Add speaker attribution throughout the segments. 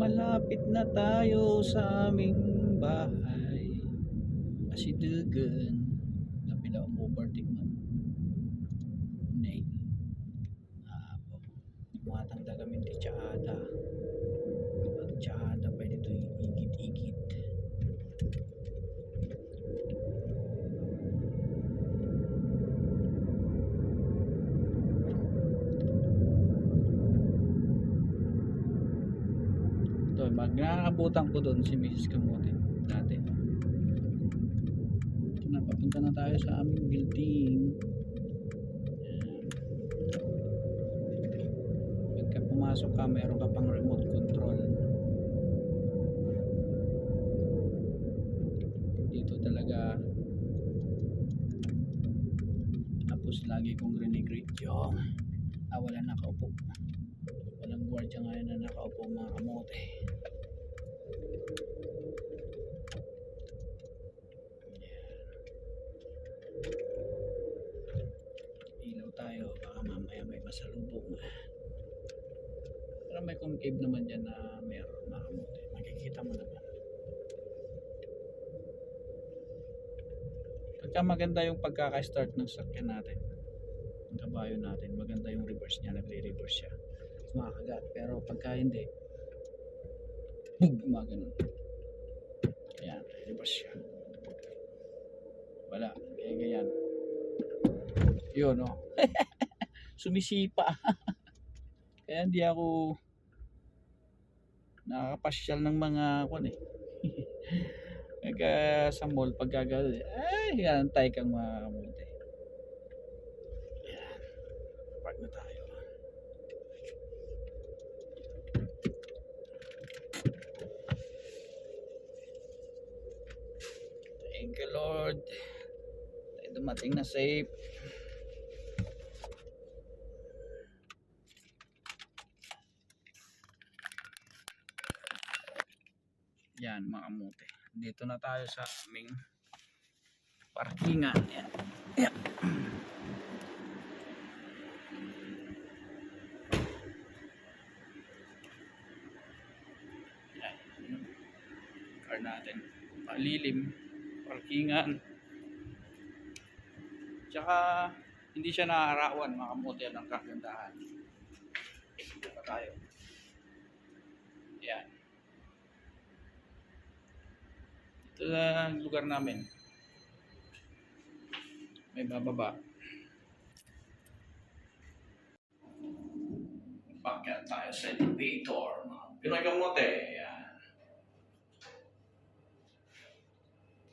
Speaker 1: malapit na tayo sa aming bahay. Asidugan. Napila umuovertake man. Nay. Muhatang kami di tsahada. Ang tsahada pa dito igit-igit. Ito, magkakabutan ko doon si Mrs. Kamote dati. Ito na, papunta na tayo sa aming building. Pagka pumasok ka, meron ka pang remote control. Dito talaga tapos lagi kong rinig yung wala nakaupo. Walang gwardiya ngayon na nakaupo, mga kamote. Ilaw tayo, baka mamaya may masalubong. Pero may concave naman dyan na meron, mga kamote. Makikita mo naman. Pagka maganda yung pagkaka-start ng sakyan natin, ng kabayo natin, maganda yung reverse niya, nagre-reverse siya, makagat. Pero pagka hindi, gumagano. Ayan, reverse siya. Wala, kaya ganyan. Yun, no? Sumisipa. Kaya hindi ako nakakapasyal ng mga Kaya sa mall, pagkagano, hihantay kang makamuti. Ayan, park na tayo. Thank you, Lord. Tayo dumating na safe. Yan, mga kamote. Dito na tayo sa aming parkingan. Yan. Yan. Yan. Car natin. Malilim. Parkingan. Tsaka hindi siya nakarawan, mga kamote. Yan ang kagandahan. Dito na tayo. Yan. Ito na ang lugar namin. May bababa. Bakit tayo sa elevator? Pinoy Kamote. Yan.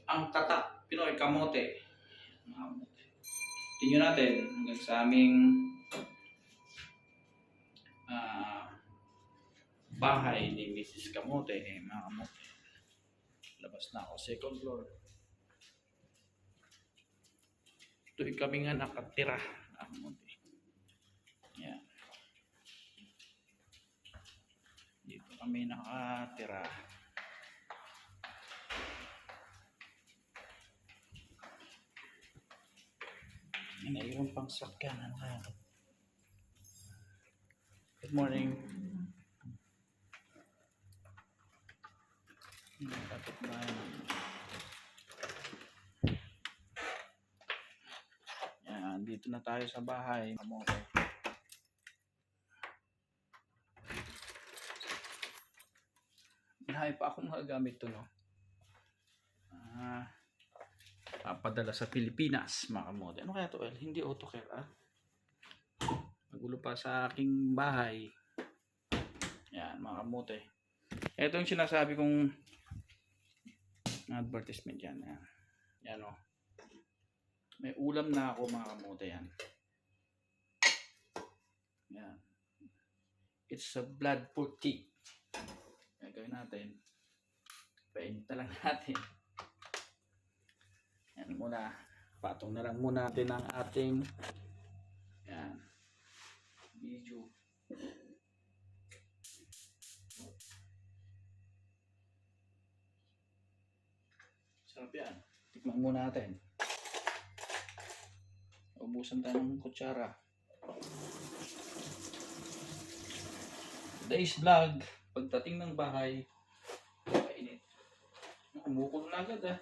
Speaker 1: Ang tatak. Pinoy Kamote. Tingnan natin hanggang sa aming bahay ni Mrs. Kamote. Mga kamote. Labas na ako, second floor. Ito'y kami nga nakatira. Yan. Dito kami nakatira. Mayroon pang sakyan. Good morning. Kapit ba? Yan, dito na tayo sa bahay. Kamote. Marami pa akong magagamit ito, no? Papadala sa Pilipinas, mga kamote. Ano kaya ito? Hindi AutoCare, Magulo pa sa aking bahay. Yan, mga kamote. Ito yung sinasabi kong advertisement yan. Yan, o. May ulam na ako, mga kamote, yan. Yan. It's a blood pork cake. Gagawin natin. Painita lang natin. Yan muna. Patong na lang muna natin ang ating yan video. Sarap yan. Tikman muna natin. Ubusan tayo ng kutsara. Today's vlog Pagdating ng bahay, kainit. Umukol na agad ah.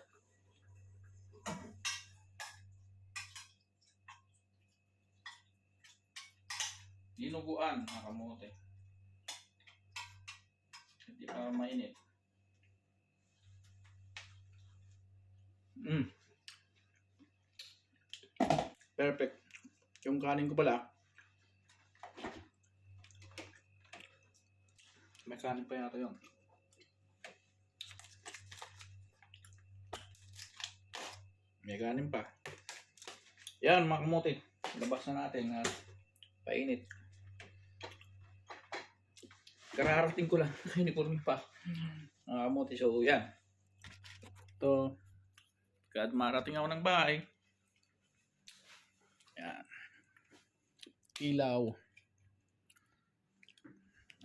Speaker 1: Dinuguan, mga kamote. Hindi pa mainit. Perfect. Yung kanin ko pala, may kanin pa yata yun. May kanin pa. Yan mga kamote. Labas na natin na painit. Kararating ko lang. Kinikurmi pa. Mga kamote. So yan. Ito. Kahit marating ako ng bahay. Yan. Ilaw.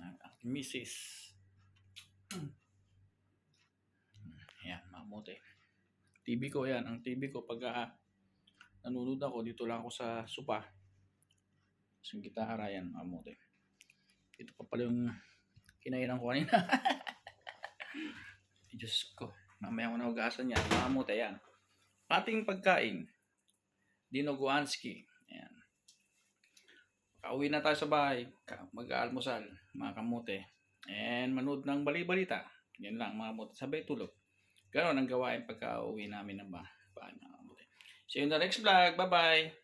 Speaker 1: Ang aking misis. Yan mga kamote. TV ko yan. Ang TV ko pag nanonood ako, dito lang ako sa sopa. Yung gitara yan mga kamote. Ito pa pala yung kinainan ko kanina. Diyos ko. Mamaya ko na hugasan yan. Mga kamote yan. Ating pagkain. Dinuguanski. Ayan. Kauwi na tayo sa bahay. Mag-aalmusal. Mga kamote. And manood ng bali-balita. Yan lang mga kamote. Sabay tulog. Ganon ang gawain pagka uwi namin ng bahay. See you in the next vlog. Bye-bye.